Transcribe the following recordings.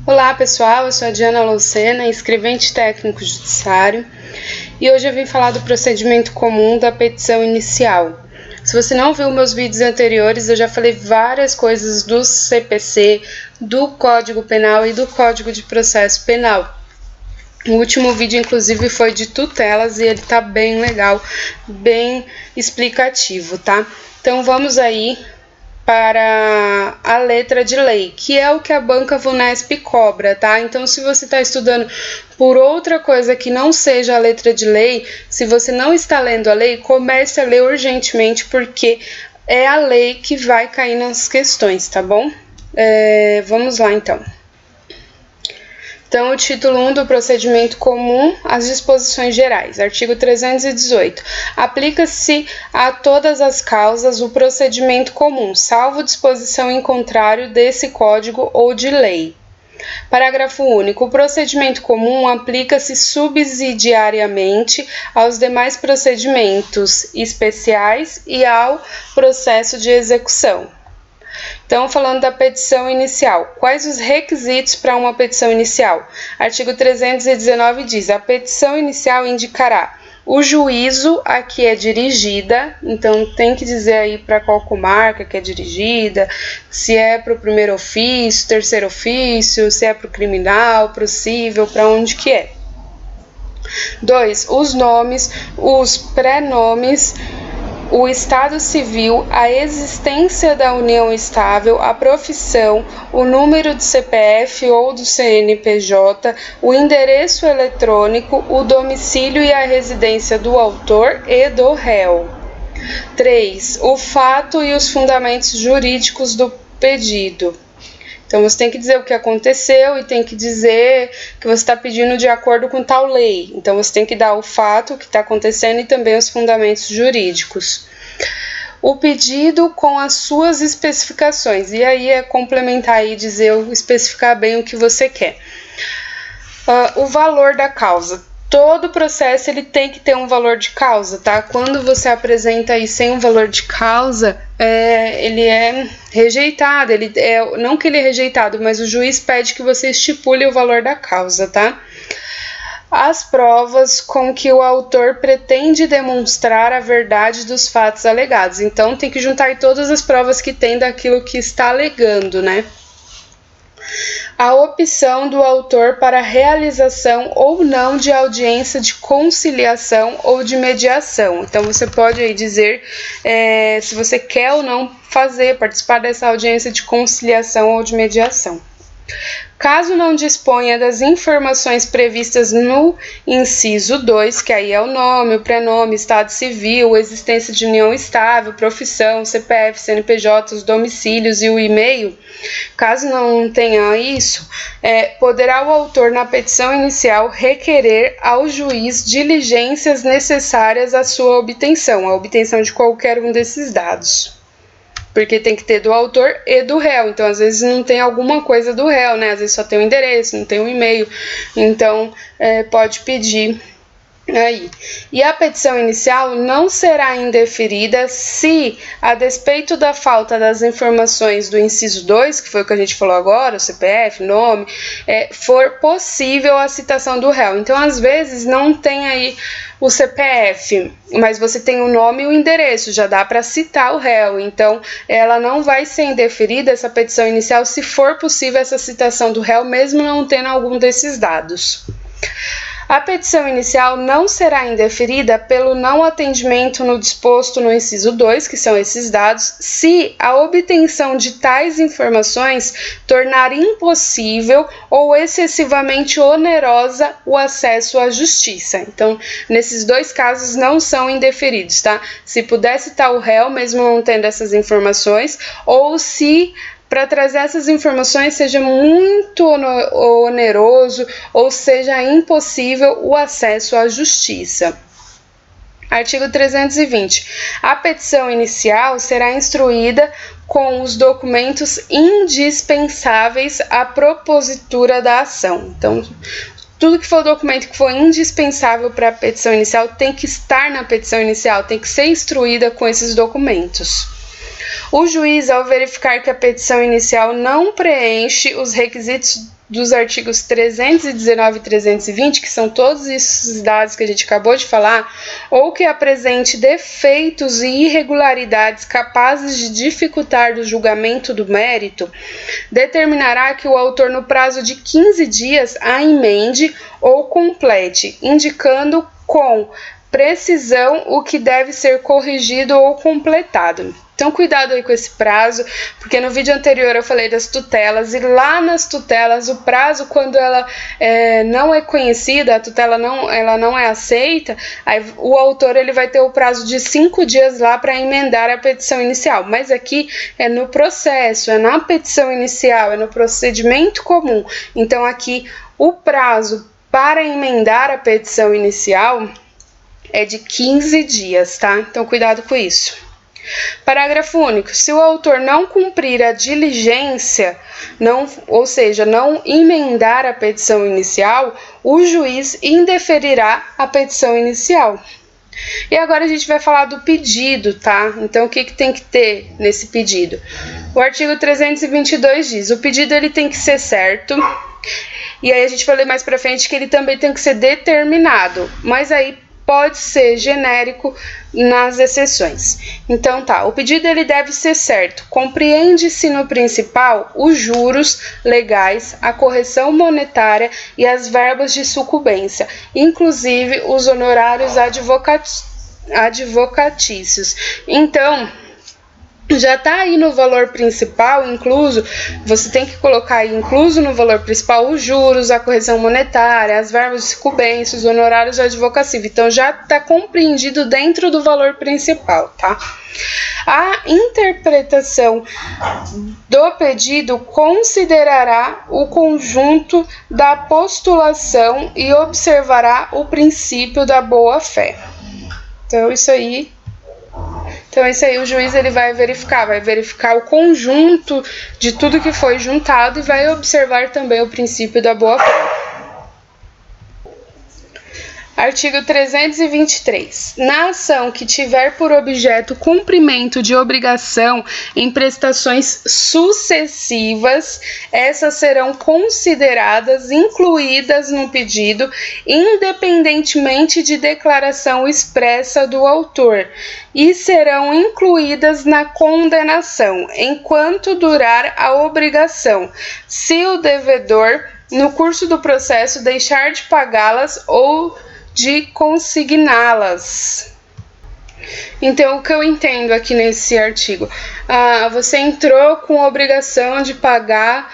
Olá pessoal, eu sou a Diana Lucena, escrevente técnico judiciário, e hoje eu vim falar do procedimento comum da petição inicial. Se você não viu meus vídeos anteriores, eu já falei várias coisas do CPC, do Código Penal e do Código de Processo Penal. O último vídeo, inclusive, foi de tutelas e ele tá bem legal, bem explicativo, tá? Então vamos aí para a letra de lei, que é o que a banca Vunesp cobra, tá? Então, se você está estudando por outra coisa que não seja a letra de lei, se você não está lendo a lei, comece a ler urgentemente, porque é a lei que vai cair nas questões, tá bom? Vamos lá, então. Então, o título 1 do procedimento comum, as disposições gerais. Artigo 318. Aplica-se a todas as causas o procedimento comum, salvo disposição em contrário desse código ou de lei. Parágrafo único. O procedimento comum aplica-se subsidiariamente aos demais procedimentos especiais e ao processo de execução. Então, falando da petição inicial, quais os requisitos para uma petição inicial? Artigo 319 diz: a petição inicial indicará o juízo a que é dirigida, então tem que dizer aí para qual comarca que é dirigida, se é para o primeiro ofício, terceiro ofício, se é para o criminal, para o cível, para onde que é. 2. Os nomes, os pré-nomes, o estado civil, a existência da união estável, a profissão, o número de CPF ou do CNPJ, o endereço eletrônico, o domicílio e a residência do autor e do réu. 3. O fato e os fundamentos jurídicos do pedido. Então, você tem que dizer o que aconteceu e tem que dizer que você está pedindo de acordo com tal lei. Então, você tem que dar o fato, o que está acontecendo e também os fundamentos jurídicos. O pedido com as suas especificações. E aí é complementar e dizer, especificar bem o que você quer. O valor da causa. Todo processo ele tem que ter um valor de causa, tá? Quando você apresenta aí sem um valor de causa, ele é rejeitado. Não que ele é rejeitado, mas o juiz pede que você estipule o valor da causa, tá? As provas com que o autor pretende demonstrar a verdade dos fatos alegados. Então, tem que juntar aí todas as provas que tem daquilo que está alegando, né? A opção do autor para realização ou não de audiência de conciliação ou de mediação. Então, você pode aí dizer se você quer ou não participar dessa audiência de conciliação ou de mediação. Caso não disponha das informações previstas no inciso 2, que aí é o nome, o prenome, estado civil, existência de união estável, profissão, CPF, CNPJ, os domicílios e o e-mail, caso não tenha isso, poderá o autor na petição inicial requerer ao juiz diligências necessárias à sua obtenção, a obtenção de qualquer um desses dados. Porque tem que ter do autor e do réu. Então, às vezes, não tem alguma coisa do réu, né? Às vezes só tem o endereço, não tem o e-mail. Então, pode pedir aí. E a petição inicial não será indeferida se, a despeito da falta das informações do inciso 2, que foi o que a gente falou agora, o CPF, nome, for possível a citação do réu. Então, às vezes, não tem aí o CPF, mas você tem o nome e o endereço, já dá para citar o réu. Então, ela não vai ser indeferida, essa petição inicial, se for possível essa citação do réu, mesmo não tendo algum desses dados. A petição inicial não será indeferida pelo não atendimento no disposto no inciso 2, que são esses dados, se a obtenção de tais informações tornar impossível ou excessivamente onerosa o acesso à justiça. Então, nesses dois casos não são indeferidos, tá? Se puder citar o réu, mesmo não tendo essas informações, ou se para trazer essas informações seja muito oneroso ou seja impossível o acesso à justiça. Artigo 320. A petição inicial será instruída com os documentos indispensáveis à propositura da ação. Então, tudo que for documento que for indispensável para a petição inicial tem que estar na petição inicial, tem que ser instruída com esses documentos. O juiz, ao verificar que a petição inicial não preenche os requisitos dos artigos 319 e 320, que são todos esses dados que a gente acabou de falar, ou que apresente defeitos e irregularidades capazes de dificultar o julgamento do mérito, determinará que o autor, no prazo de 15 dias, a emende ou complete, indicando com precisão o que deve ser corrigido ou completado. Então, cuidado aí com esse prazo, porque no vídeo anterior eu falei das tutelas, e lá nas tutelas, o prazo, quando ela não é conhecida, a tutela ela não é aceita, aí o autor ele vai ter o prazo de 5 dias lá para emendar a petição inicial. Mas aqui é no processo, é na petição inicial, é no procedimento comum. Então, aqui o prazo para emendar a petição inicial é de 15 dias, tá? Então, cuidado com isso. Parágrafo único. Se o autor não cumprir a diligência, ou seja, não emendar a petição inicial, o juiz indeferirá a petição inicial. E agora a gente vai falar do pedido, tá? Então, o que tem que ter nesse pedido? O artigo 322 diz: o pedido ele tem que ser certo. E aí a gente vai ler mais pra frente que ele também tem que ser determinado, mas aí pode ser genérico nas exceções. Então tá, o pedido ele deve ser certo. Compreende-se no principal os juros legais, a correção monetária e as verbas de sucumbência, inclusive os honorários advocatícios. Então, já está aí no valor principal incluso, você tem que colocar aí incluso no valor principal os juros, a correção monetária, as verbas de sucumbência, os honorários de advocacia. Então já está compreendido dentro do valor principal, tá? A interpretação do pedido considerará o conjunto da postulação e observará o princípio da boa-fé. Então isso aí o juiz ele vai verificar o conjunto de tudo que foi juntado e vai observar também o princípio da boa-fé. Artigo 323. Na ação que tiver por objeto cumprimento de obrigação em prestações sucessivas, essas serão consideradas incluídas no pedido, independentemente de declaração expressa do autor, e serão incluídas na condenação, enquanto durar a obrigação, se o devedor, no curso do processo, deixar de pagá-las ou de consigná-las. Então, o que eu entendo aqui nesse artigo? Você entrou com a obrigação de pagar,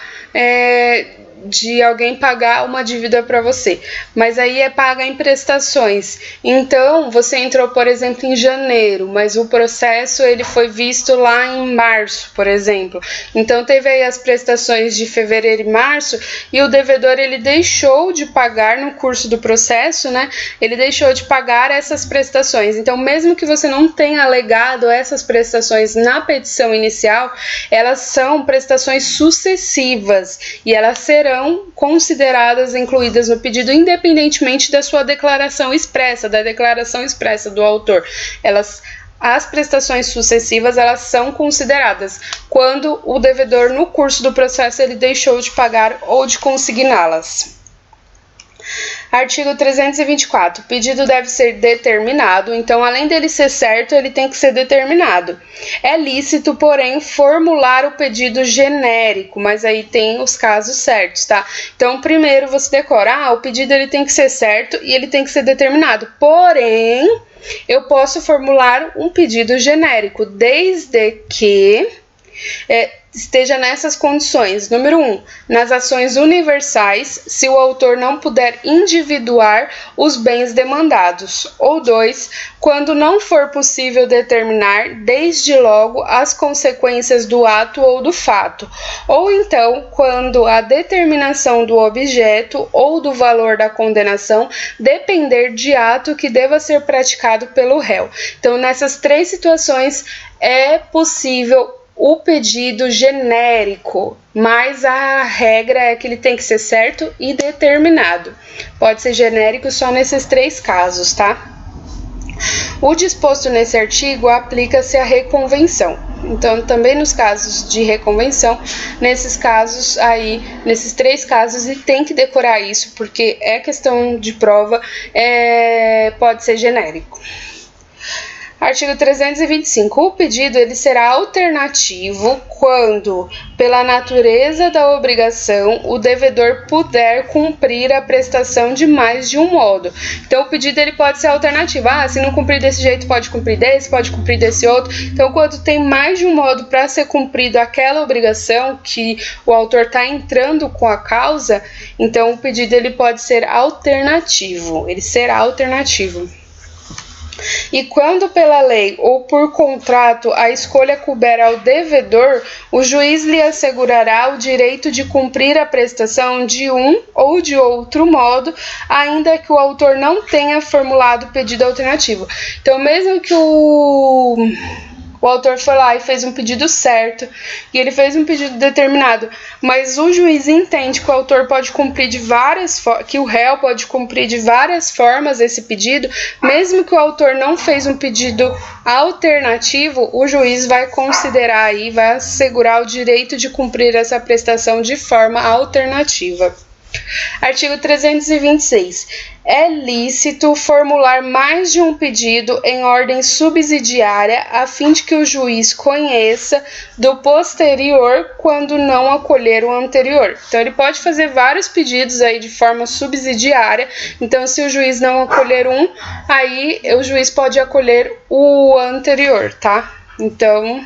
de alguém pagar uma dívida para você, mas aí é paga em prestações. Então, você entrou, por exemplo, em janeiro, mas o processo ele foi visto lá em março, por exemplo. Então, teve aí as prestações de fevereiro e março, e o devedor ele deixou de pagar no curso do processo, né? Ele deixou de pagar essas prestações. Então, mesmo que você não tenha alegado essas prestações na petição inicial, elas são prestações sucessivas e elas serão consideradas incluídas no pedido, independentemente da sua declaração expressa, da declaração expressa do autor. As prestações sucessivas, elas são consideradas quando o devedor, no curso do processo, ele deixou de pagar ou de consigná-las. Artigo 324. O pedido deve ser determinado. Então, além dele ser certo, ele tem que ser determinado. É lícito, porém, formular o pedido genérico, mas aí tem os casos certos, tá? Então, primeiro você decora, o pedido ele tem que ser certo e ele tem que ser determinado. Porém, eu posso formular um pedido genérico, desde que esteja nessas condições. Número 1, nas ações universais, se o autor não puder individuar os bens demandados. Ou 2, quando não for possível determinar, desde logo, as consequências do ato ou do fato. Ou então, quando a determinação do objeto ou do valor da condenação depender de ato que deva ser praticado pelo réu. Então, nessas 3 situações, é possível o pedido genérico, mas a regra é que ele tem que ser certo e determinado. Pode ser genérico só nesses 3 casos, tá? O disposto nesse artigo aplica-se à reconvenção. Então, também nos casos de reconvenção, nesses casos aí, nesses 3 casos, e tem que decorar isso, porque é questão de prova, pode ser genérico. Artigo 325. O pedido ele será alternativo quando, pela natureza da obrigação, o devedor puder cumprir a prestação de mais de um modo. Então, o pedido ele pode ser alternativo. Se não cumprir desse jeito, pode cumprir desse outro. Então, quando tem mais de um modo para ser cumprido aquela obrigação que o autor está entrando com a causa, então o pedido ele pode ser alternativo. Ele será alternativo. E quando pela lei ou por contrato a escolha couber ao devedor, o juiz lhe assegurará o direito de cumprir a prestação de um ou de outro modo, ainda que o autor não tenha formulado pedido alternativo. Então, mesmo que o autor foi lá e fez um pedido certo, e ele fez um pedido determinado, mas o juiz entende que o autor pode cumprir que o réu pode cumprir de várias formas esse pedido, mesmo que o autor não fez um pedido alternativo, o juiz vai considerar e vai assegurar o direito de cumprir essa prestação de forma alternativa. Artigo 326. É lícito formular mais de um pedido em ordem subsidiária a fim de que o juiz conheça do posterior quando não acolher o anterior. Então, ele pode fazer vários pedidos aí de forma subsidiária. Então, se o juiz não acolher um, aí o juiz pode acolher o anterior, tá? Então,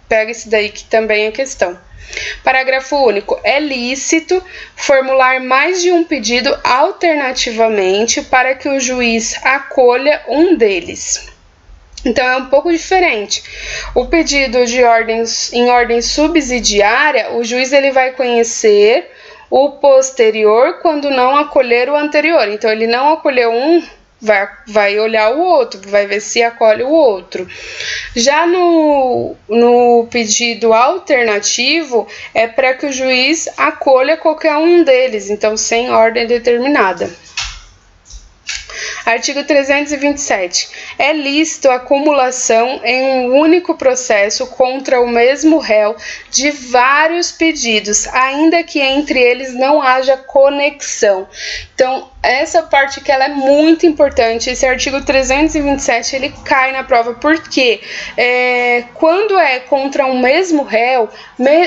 pega esse daí que também é questão. Parágrafo único. É lícito formular mais de um pedido alternativamente para que o juiz acolha um deles. Então, é um pouco diferente. O pedido em ordem subsidiária, o juiz ele vai conhecer o posterior quando não acolher o anterior. Então, ele não acolheu um, vai olhar o outro, vai ver se acolhe o outro. Já no pedido alternativo, é para que o juiz acolha qualquer um deles, então sem ordem determinada. Artigo 327. É lícito a acumulação em um único processo contra o mesmo réu de vários pedidos, ainda que entre eles não haja conexão. Então, essa parte que ela é muito importante, esse artigo 327, ele cai na prova, porque quando é contra um mesmo réu,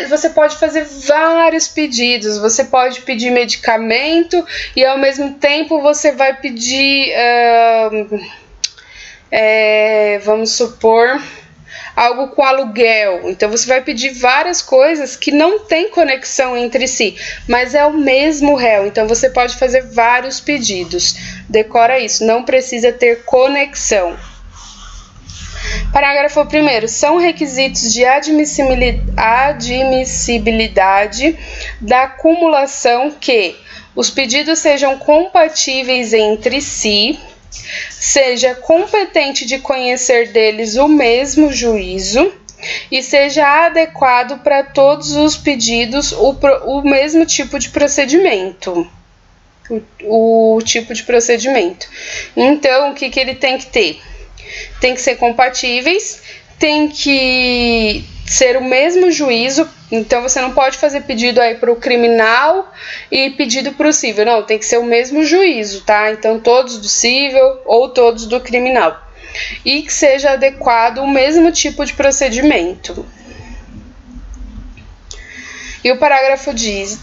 você pode fazer vários pedidos, você pode pedir medicamento e ao mesmo tempo você vai pedir, vamos supor, algo com aluguel. Então, você vai pedir várias coisas que não têm conexão entre si, mas é o mesmo réu. Então, você pode fazer vários pedidos. Decora isso, não precisa ter conexão. Parágrafo 1º. São requisitos de admissibilidade da acumulação que os pedidos sejam compatíveis entre si, seja competente de conhecer deles o mesmo juízo e seja adequado para todos os pedidos o mesmo tipo de procedimento. O tipo de procedimento. Então, o que ele tem que ter? Tem que ser compatíveis, tem que ser o mesmo juízo. Então, você não pode fazer pedido aí para o criminal e pedido para o cível. Não, tem que ser o mesmo juízo, tá? Então, todos do cível ou todos do criminal. E que seja adequado o mesmo tipo de procedimento. E o parágrafo 2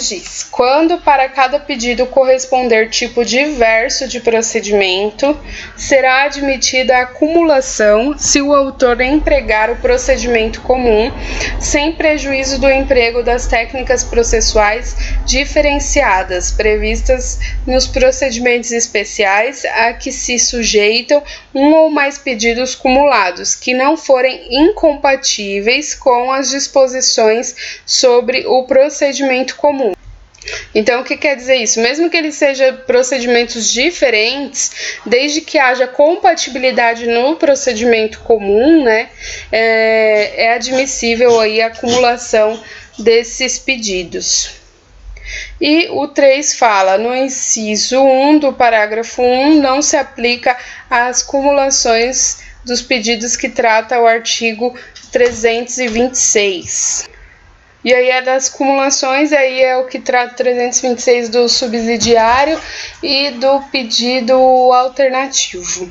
diz: quando para cada pedido corresponder tipo diverso de procedimento, será admitida a acumulação se o autor empregar o procedimento comum, sem prejuízo do emprego das técnicas processuais diferenciadas previstas nos procedimentos especiais a que se sujeitam um ou mais pedidos cumulados, que não forem incompatíveis com as disposições sobre o procedimento comum. Então, o que quer dizer isso? Mesmo que eles sejam procedimentos diferentes, desde que haja compatibilidade no procedimento comum, né, é admissível aí a acumulação desses pedidos. E o 3 fala: no inciso 1 do parágrafo 1, não se aplica às cumulações dos pedidos que trata o artigo 326. E aí é das cumulações, aí é o que trata 326 do subsidiário e do pedido alternativo.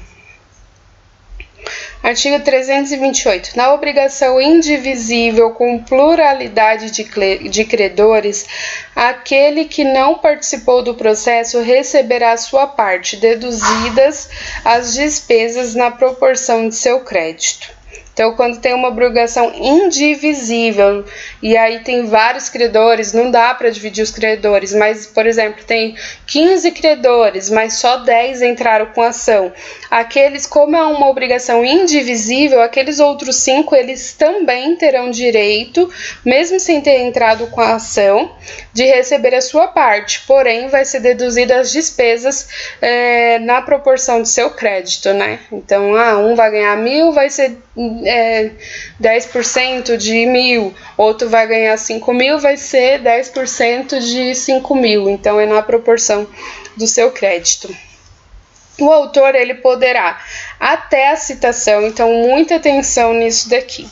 Artigo 328. Na obrigação indivisível com pluralidade de credores, aquele que não participou do processo receberá sua parte, deduzidas as despesas na proporção de seu crédito. Então, quando tem uma obrigação indivisível, e aí tem vários credores, não dá para dividir os credores, mas, por exemplo, tem 15 credores, mas só 10 entraram com ação. Aqueles, como é uma obrigação indivisível, aqueles outros 5, eles também terão direito, mesmo sem ter entrado com a ação, de receber a sua parte, porém, vai ser deduzida as despesas na proporção do seu crédito, né? Então, um vai ganhar 1.000, vai ser 10% de 1.000, outro vai ganhar 5.000, vai ser 10% de 5.000, então é na proporção do seu crédito. O autor, ele poderá, até a citação, então muita atenção nisso daqui,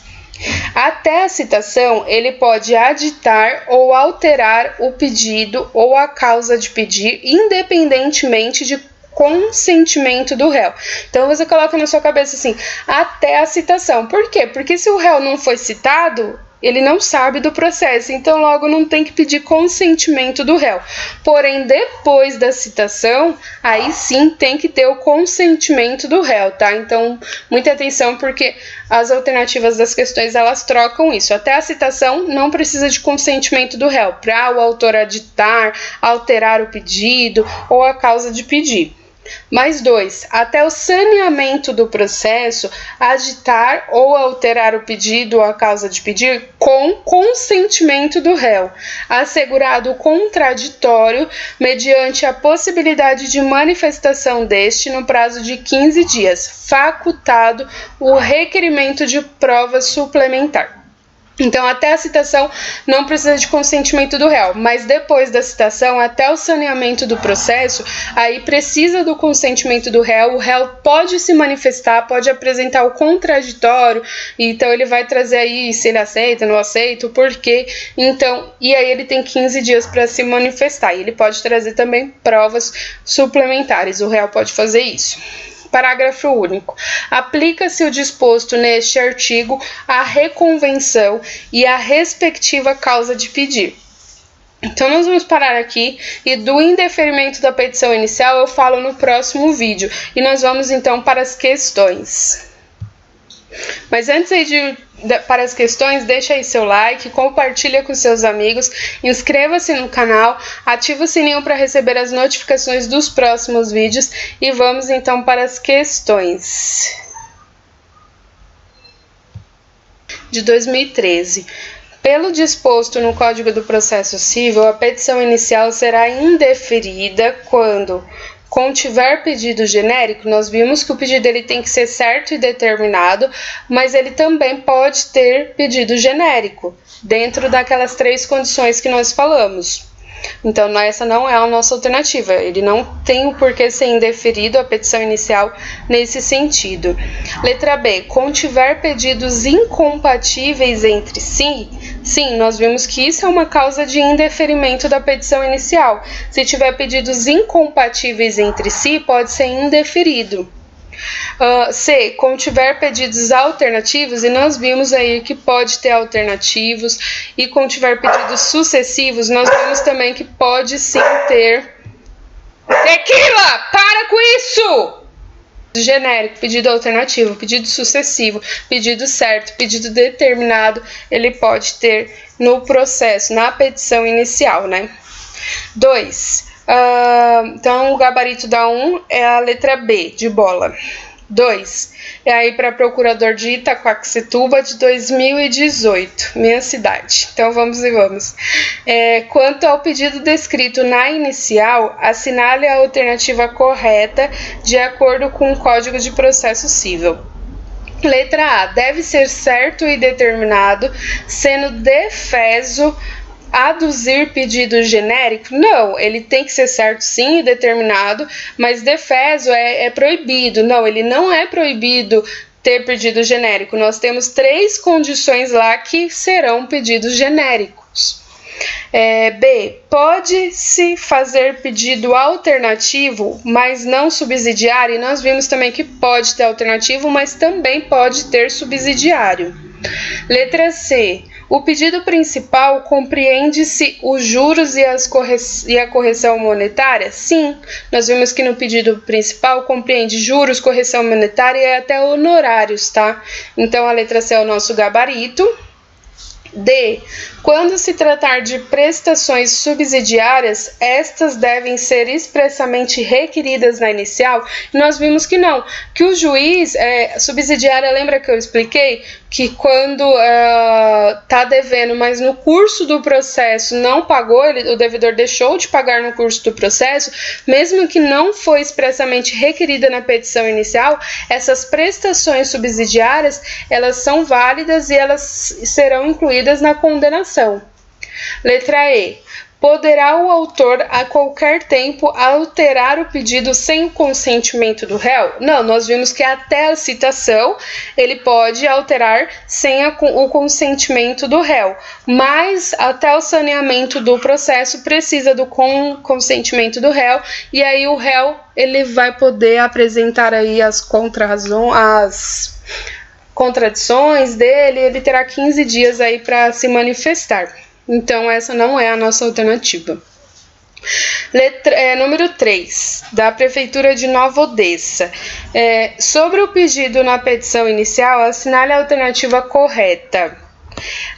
até a citação, ele pode aditar ou alterar o pedido ou a causa de pedir, independentemente de consentimento do réu. Então, você coloca na sua cabeça assim, até a citação. Por quê? Porque se o réu não foi citado, ele não sabe do processo, então logo não tem que pedir consentimento do réu. Porém, depois da citação, aí sim tem que ter o consentimento do réu, tá? Então, muita atenção, porque as alternativas das questões, elas trocam isso. Até a citação não precisa de consentimento do réu, para o autor aditar, alterar o pedido ou a causa de pedir. Mais 2, até o saneamento do processo, aditar ou alterar o pedido ou a causa de pedir com consentimento do réu, assegurado o contraditório mediante a possibilidade de manifestação deste no prazo de 15 dias, facultado o requerimento de prova suplementar. Então, até a citação não precisa de consentimento do réu, mas depois da citação, até o saneamento do processo, aí precisa do consentimento do réu, o réu pode se manifestar, pode apresentar o contraditório, então ele vai trazer aí se ele aceita, não aceita, o porquê, então, e aí ele tem 15 dias para se manifestar, e ele pode trazer também provas suplementares, o réu pode fazer isso. Parágrafo único. Aplica-se o disposto neste artigo à reconvenção e à respectiva causa de pedir. Então, nós vamos parar aqui e do indeferimento da petição inicial eu falo no próximo vídeo. E nós vamos então para as questões. Mas antes aí para as questões, deixa aí seu like, compartilha com seus amigos, inscreva-se no canal, ativa o sininho para receber as notificações dos próximos vídeos e vamos então para as questões de 2013. Pelo disposto no Código do Processo Civil, a petição inicial será indeferida quando contiver pedido genérico. Nós vimos que o pedido ele tem que ser certo e determinado, mas ele também pode ter pedido genérico, dentro daquelas 3 condições que nós falamos. Então, essa não é a nossa alternativa, ele não tem o porquê ser indeferido a petição inicial nesse sentido. Letra B, contiver pedidos incompatíveis entre si. Sim, nós vimos que isso é uma causa de indeferimento da petição inicial. Se tiver pedidos incompatíveis entre si, pode ser indeferido. C, contiver pedidos alternativos, e nós vimos aí que pode ter alternativos, e contiver pedidos sucessivos, nós vimos também que pode sim ter... Tequila, para com isso! Genérico, pedido alternativo, pedido sucessivo, pedido certo, pedido determinado, ele pode ter no processo, na petição inicial, né? 2. Então, o gabarito da 1 é a letra B, de bola. 2. É aí para procurador de Itaquaquecetuba de 2018, minha cidade. Então, vamos e vamos. Quanto ao pedido descrito na inicial, assinale a alternativa correta de acordo com o Código de Processo Civil. Letra A. Deve ser certo e determinado, sendo defeso aduzir pedido genérico? Não, ele tem que ser certo sim e determinado, mas defeso é proibido. Não, ele não é proibido ter pedido genérico? Nós temos 3 condições lá que serão pedidos genéricos. B. Pode-se fazer pedido alternativo, mas não subsidiário? E nós vimos também que pode ter alternativo, mas também pode ter subsidiário. Letra C. O pedido principal compreende-se os juros e a correção monetária? Sim, nós vimos que no pedido principal compreende juros, correção monetária e até honorários, tá? Então, a letra C é o nosso gabarito. D. Quando se tratar de prestações subsidiárias, estas devem ser expressamente requeridas na inicial. Nós vimos que não, que o juiz, subsidiária, lembra que eu expliquei? Que quando está devendo, mas no curso do processo não pagou, o devedor deixou de pagar no curso do processo, mesmo que não foi expressamente requerida na petição inicial, essas prestações subsidiárias, elas são válidas e elas serão incluídas na condenação. Letra E. Poderá o autor a qualquer tempo alterar o pedido sem o consentimento do réu? Não, nós vimos que até a citação ele pode alterar sem o consentimento do réu, mas até o saneamento do processo precisa do consentimento do réu, e aí o réu ele vai poder apresentar aí as contradições dele, ele terá 15 dias aí para se manifestar. Então, essa não é a nossa alternativa. Número 3, da Prefeitura de Nova Odessa. Sobre o pedido na petição inicial, assinale a alternativa correta.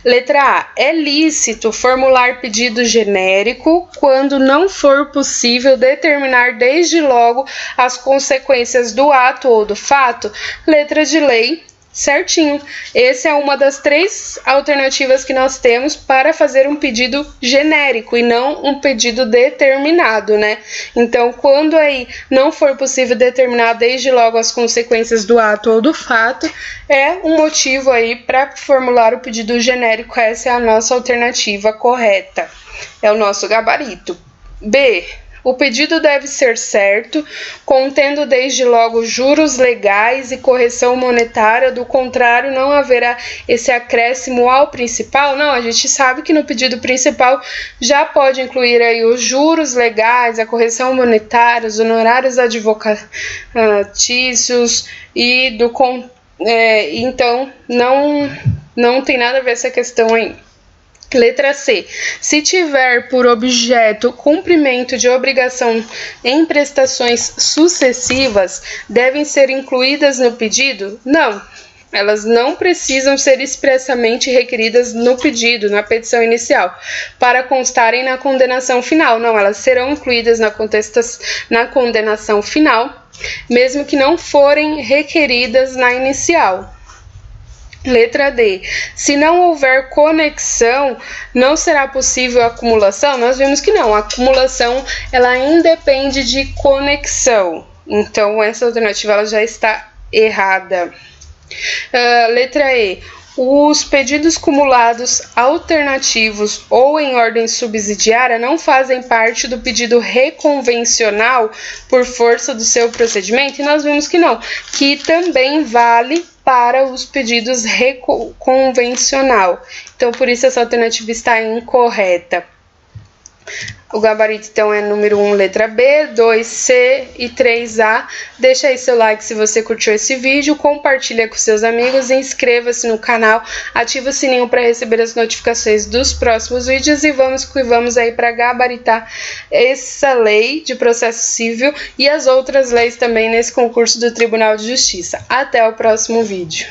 Letra A. É lícito formular pedido genérico quando não for possível determinar desde logo as consequências do ato ou do fato? Letra de lei. Certinho. Essa é uma das 3 alternativas que nós temos para fazer um pedido genérico e não um pedido determinado, né? Então, quando aí não for possível determinar desde logo as consequências do ato ou do fato, é um motivo aí para formular o pedido genérico. Essa é a nossa alternativa correta. É o nosso gabarito. B. O pedido deve ser certo, contendo desde logo juros legais e correção monetária, do contrário não haverá esse acréscimo ao principal. Não, a gente sabe que no pedido principal já pode incluir aí os juros legais, a correção monetária, os honorários advocatícios e então não tem nada a ver essa questão aí. Letra C. Se tiver por objeto cumprimento de obrigação em prestações sucessivas, devem ser incluídas no pedido? Não. Elas não precisam ser expressamente requeridas no pedido, na petição inicial, para constarem na condenação final. Não, elas serão incluídas na condenação final, mesmo que não forem requeridas na inicial. Letra D. Se não houver conexão, não será possível a acumulação? Nós vimos que não. A acumulação, ela independe de conexão. Então, essa alternativa ela já está errada. Letra E. Os pedidos cumulados alternativos ou em ordem subsidiária não fazem parte do pedido reconvencional por força do seu procedimento? E nós vimos que não, que também vale para os pedidos reconvencional. Então, por isso essa alternativa está incorreta. O gabarito, então, é número 1, letra B, 2, C e 3A. Deixa aí seu like se você curtiu esse vídeo, compartilha com seus amigos, inscreva-se no canal, ativa o sininho para receber as notificações dos próximos vídeos e vamos aí para gabaritar essa lei de processo civil e as outras leis também nesse concurso do Tribunal de Justiça. Até o próximo vídeo.